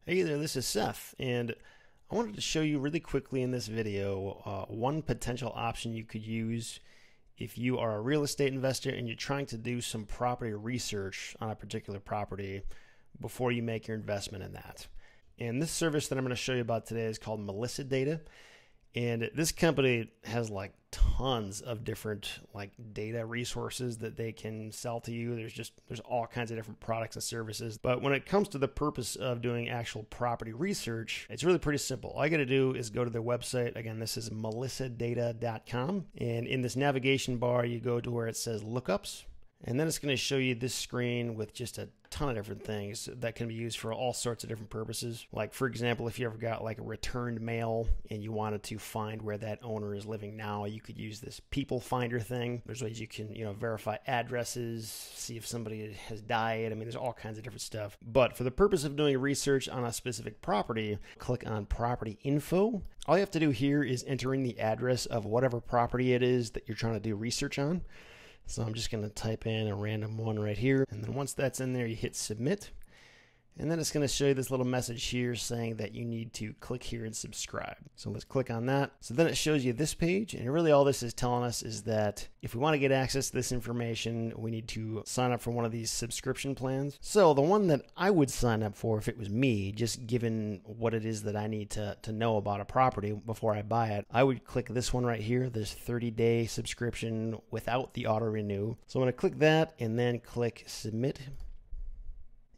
Hey there, this is Seth, and I wanted to show you really quickly in this video one potential option you could use if you are a real estate investor and you're trying to do some property research on a particular property before you make your investment in that. And this service that I'm going to show you about today is called Melissa Data. And this company has like tons of different data resources that they can sell to you. There's all kinds of different products and services. But when it comes to the purpose of doing actual property research, it's really pretty simple. All you got to do is go to their website. Again, this is melissadata.com. And in this navigation bar, you go to where it says lookups. And then it's going to show you this screen with just a ton of different things that can be used for all sorts of different purposes. Like, for example, if you ever got like a returned mail and you wanted to find where that owner is living now, you could use this people finder thing. There's ways you can, verify addresses, see if somebody has died. I mean, there's all kinds of different stuff. But for the purpose of doing research on a specific property, click on Property Info. All you have to do here is enter in the address of whatever property it is that you're trying to do research on. So I'm just going to type in a random one right here. And then once that's in there, you hit submit. And then it's going to show you this little message here saying that you need to click here and subscribe. So let's click on that. So then it shows you this page. And really all this is telling us is that if we want to get access to this information, we need to sign up for one of these subscription plans. So the one that I would sign up for if it was me, just given what it is that I need to know about a property before I buy it, I would click this one right here, this 30-day subscription without the auto renew. So I'm going to click that and then click submit.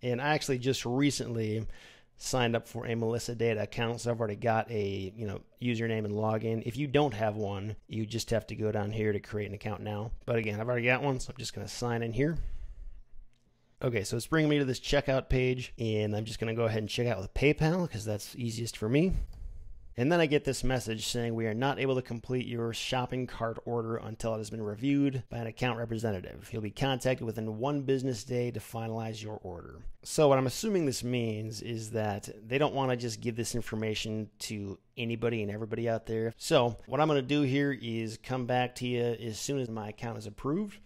And I actually just recently signed up for a Melissa Data account, so I've already got a username and login. If you don't have one, you just have to go down here to create an account now. But again, I've already got one, so I'm just going to sign in here. Okay, so it's bringing me to this checkout page, and I'm just going to go ahead and check out with PayPal because that's easiest for me. And then I get this message saying we are not able to complete your shopping cart order until it has been reviewed by an account representative. You'll be contacted within 1 business day to finalize your order. So what I'm assuming this means is that they don't want to just give this information to anybody and everybody out there. So what I'm going to do here is come back to you as soon as my account is approved.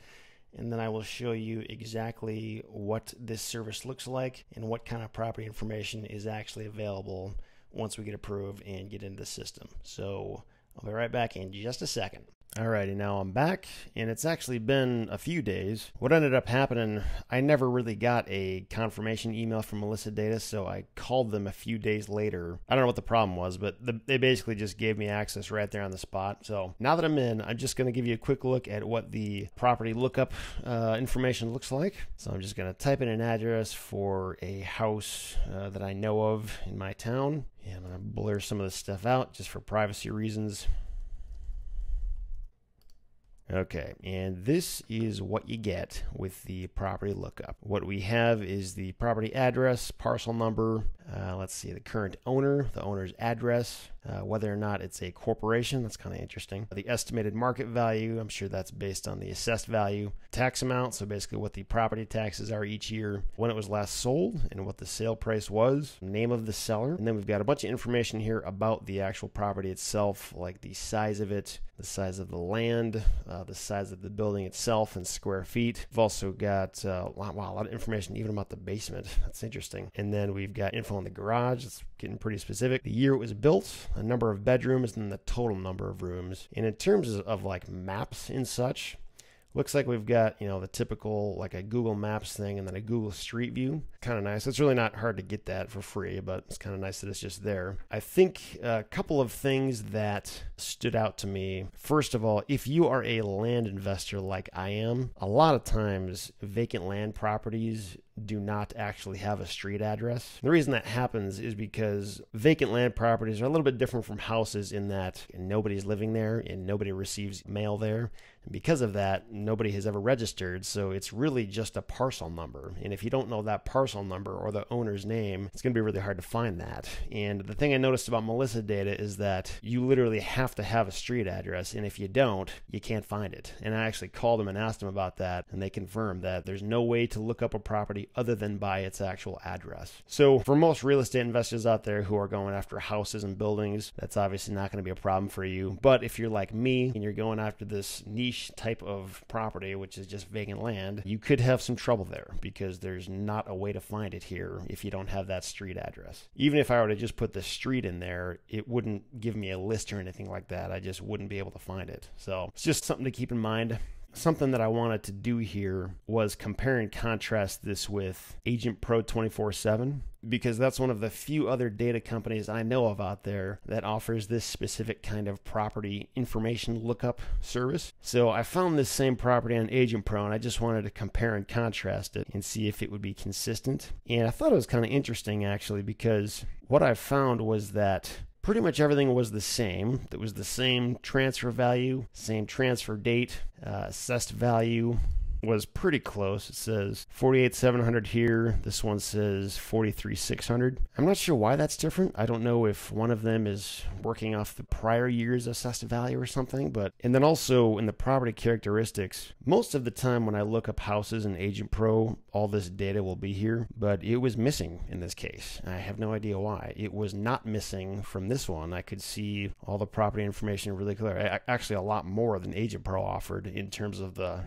And then I will show you exactly what this service looks like and what kind of property information is actually available once we get approved and get into the system. So I'll be right back in just a second. Alrighty, now I'm back, and it's actually been a few days. What ended up happening, I never really got a confirmation email from Melissa Data, so I called them a few days later. I don't know what the problem was, but they basically just gave me access right there on the spot. So now that I'm in, I'm just going to give you a quick look at what the property lookup information looks like. So I'm just going to type in an address for a house that I know of in my town. Yeah, I'm going to blur some of this stuff out just for privacy reasons. Okay, and this is what you get with the property lookup. What we have is the property address, parcel number, let's see, the current owner, the owner's address, whether or not it's a corporation, that's kind of interesting. The estimated market value, I'm sure that's based on the assessed value. Tax amount, so basically what the property taxes are each year, when it was last sold, and what the sale price was, name of the seller. And then we've got a bunch of information here about the actual property itself, like the size of it, the size of the land, the size of the building itself in square feet. We've also got a lot of information even about the basement. That's interesting. And then we've got info on the garage. It's getting pretty specific. The year it was built, a number of bedrooms, and the total number of rooms. And in terms of like maps and such, looks like we've got, the typical like a Google Maps thing and then a Google Street View. Kind of nice. It's really not hard to get that for free, but it's kind of nice that it's just there. I think a couple of things that stood out to me. First of all, if you are a land investor like I am, a lot of times vacant land properties do not actually have a street address. The reason that happens is because vacant land properties are a little bit different from houses in that nobody's living there and nobody receives mail there. And because of that, nobody has ever registered. So it's really just a parcel number. And if you don't know that parcel number or the owner's name, it's going to be really hard to find that. And the thing I noticed about Melissa Data is that you literally have to have a street address. And if you don't, you can't find it. And I actually called them and asked them about that. And they confirmed that there's no way to look up a property other than by its actual address. So for most real estate investors out there who are going after houses and buildings, that's obviously not going to be a problem for you. But if you're like me and you're going after this niche type of property, which is just vacant land, you could have some trouble there because there's not a way to find it here if you don't have that street address. Even if I were to just put the street in there, it wouldn't give me a list or anything like that. I just wouldn't be able to find it. So it's just something to keep in mind. Something that I wanted to do here was compare and contrast this with Agent Pro 24/7, because that's one of the few other data companies I know of out there that offers this specific kind of property information lookup service. So I found this same property on Agent Pro, and I just wanted to compare and contrast it and see if it would be consistent. And I thought it was kind of interesting, actually, because what I found was that pretty much everything was the same. It was the same transfer value, same transfer date, assessed value was pretty close. It says 48,700 here. This one says 43,600. I'm not sure why that's different. I don't know if one of them is working off the prior year's assessed value or something, and then also in the property characteristics, most of the time when I look up houses in Agent Pro, all this data will be here, but it was missing in this case. I have no idea why. It was not missing from this one. I could see all the property information really clear. Actually, a lot more than Agent Pro offered in terms of the,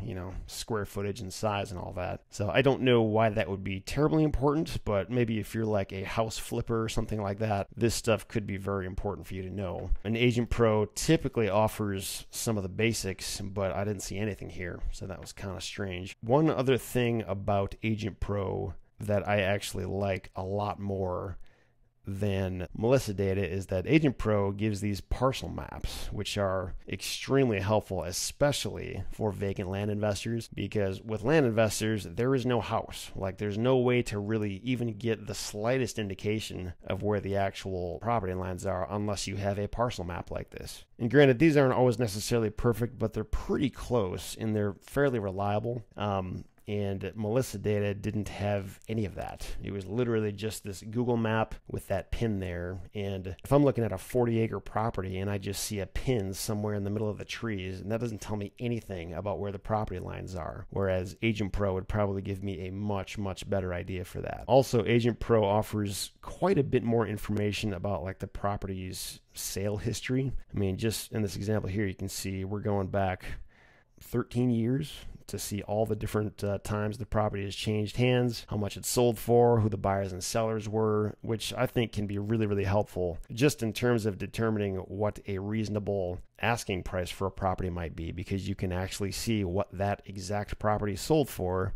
square footage and size and all that. So I don't know why that would be terribly important, but maybe if you're like a house flipper or something like that, this stuff could be very important for you to know. And Agent Pro typically offers some of the basics, but I didn't see anything here, so that was kind of strange. One other thing about Agent Pro that I actually like a lot more than Melissa data is that Agent Pro gives these parcel maps, which are extremely helpful, especially for vacant land investors, because with land investors, there is no house. Like, there's no way to really even get the slightest indication of where the actual property lines are unless you have a parcel map like this. And granted, these aren't always necessarily perfect, but they're pretty close and they're fairly reliable. And Melissa data didn't have any of that. It was literally just this Google map with that pin there. And if I'm looking at a 40-acre property and I just see a pin somewhere in the middle of the trees, and that doesn't tell me anything about where the property lines are, whereas Agent Pro would probably give me a much, much better idea for that. Also, Agent Pro offers quite a bit more information about like the property's sale history. I mean, just in this example here, you can see we're going back 13 years to see all the different times the property has changed hands, how much it sold for, who the buyers and sellers were, which I think can be really, really helpful just in terms of determining what a reasonable asking price for a property might be, because you can actually see what that exact property sold for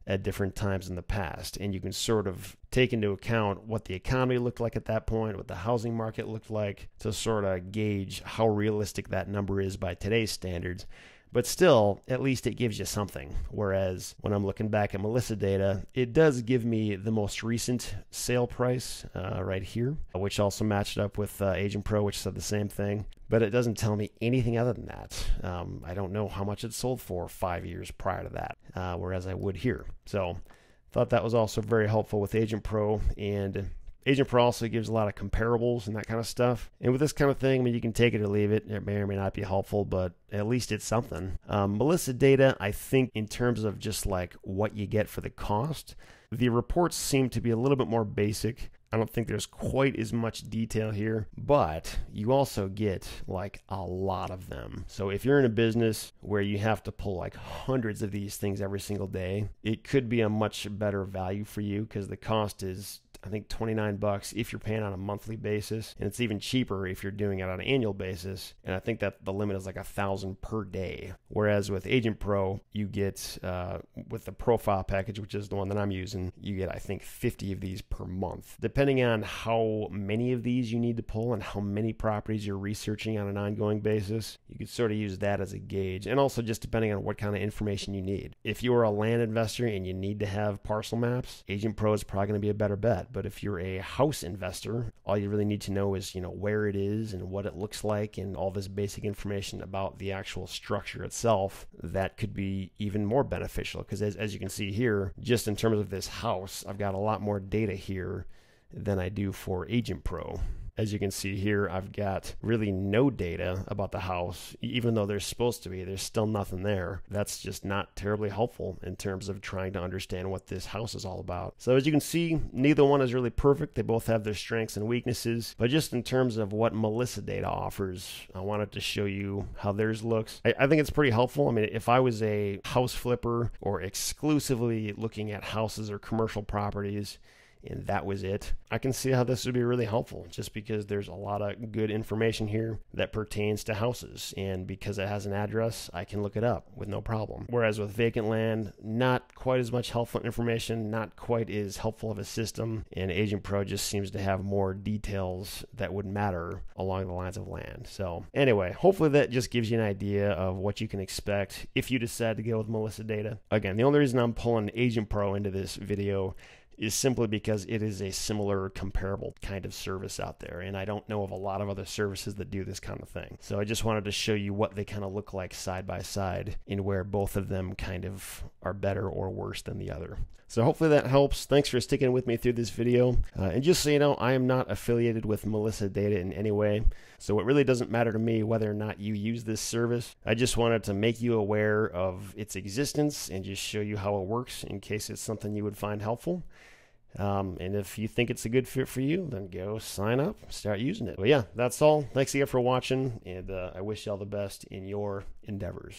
at different times in the past. And you can sort of take into account what the economy looked like at that point, what the housing market looked like, to sort of gauge how realistic that number is by today's standards. But still, at least it gives you something. Whereas when I'm looking back at Melissa data, it does give me the most recent sale price right here, which also matched up with Agent Pro, which said the same thing. But it doesn't tell me anything other than that. I don't know how much it sold for 5 years prior to that, whereas I would here. So thought that was also very helpful with Agent Pro. And Agent Pro also gives a lot of comparables and that kind of stuff. And with this kind of thing, I mean, you can take it or leave it. It may or may not be helpful, but at least it's something. Melissa data, I think in terms of just like what you get for the cost, the reports seem to be a little bit more basic. I don't think there's quite as much detail here, but you also get like a lot of them. So if you're in a business where you have to pull like hundreds of these things every single day, it could be a much better value for you, because the cost is, I think, $29 if you're paying on a monthly basis, and it's even cheaper if you're doing it on an annual basis. And I think that the limit is like $1,000 per day. Whereas with Agent Pro, you get with the profile package, which is the one that I'm using, you get, I think, 50 of these per month. Depending on how many of these you need to pull and how many properties you're researching on an ongoing basis, you could sort of use that as a gauge. And also just depending on what kind of information you need. If you are a land investor and you need to have parcel maps, Agent Pro is probably going to be a better bet. But if you're a house investor, all you really need to know is, where it is and what it looks like and all this basic information about the actual structure itself. That could be even more beneficial, because as you can see here, just in terms of this house, I've got a lot more data here than I do for Agent Pro. As you can see here, I've got really no data about the house. Even though there's supposed to be, there's still nothing there. That's just not terribly helpful in terms of trying to understand what this house is all about. So as you can see, neither one is really perfect. They both have their strengths and weaknesses, but just in terms of what Melissa data offers, I wanted to show you how theirs looks. I think it's pretty helpful. I mean, if I was a house flipper or exclusively looking at houses or commercial properties, and that was it, I can see how this would be really helpful, just because there's a lot of good information here that pertains to houses, and because it has an address, I can look it up with no problem. Whereas with vacant land, not quite as much helpful information, not quite as helpful of a system, and Agent Pro just seems to have more details that would matter along the lines of land. So anyway, hopefully that just gives you an idea of what you can expect if you decide to go with Melissa data. Again, the only reason I'm pulling Agent Pro into this video is simply because it is a similar, comparable kind of service out there, and I don't know of a lot of other services that do this kind of thing. So I just wanted to show you what they kind of look like side by side, and where both of them kind of are better or worse than the other. So hopefully that helps. Thanks for sticking with me through this video. And just so you know, I am not affiliated with Melissa Data in any way, so it really doesn't matter to me whether or not you use this service. I just wanted to make you aware of its existence and just show you how it works in case it's something you would find helpful. And if you think it's a good fit for you, then go sign up, start using it. But yeah, that's all. Thanks again for watching, and I wish you all the best in your endeavors.